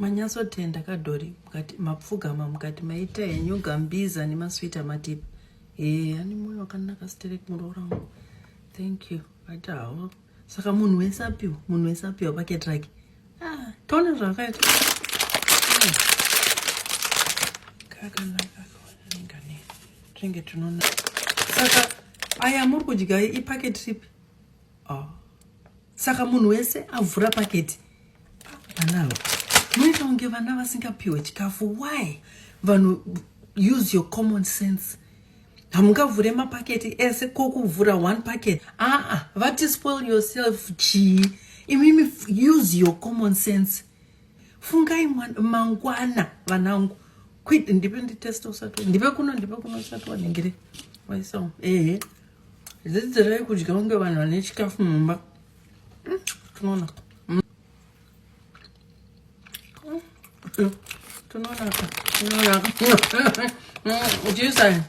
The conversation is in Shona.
manyaso tenda kadhori mukati mapfugama mukati maita yenyuga mbiza nemaswita matipi ani moyo wakanaka sterek muroora wangu. Thank you. Atawo saka munhu wese apiwa paketi rake tone zvakaita kakanaka ningane tenge tunoona saka aya muri kudya ipaketi ripi saka munhu wese avhura paketi vanavo muita kunge vana vasingapiwe chikafu. Why? Vanhu, use your common sense. Hamungavhure mapaketi ese kokuvhura one packet. Vati spoil yourself chii. Imimi use your common sense. Fungai mangwana vanangu. Quit independent test usatu. Ndipe kuno usatu wanengire. Waisao. Zidzirai kudya kunge vanhu vane chikafu mumba. Tunaona. Tunaona. What do you say?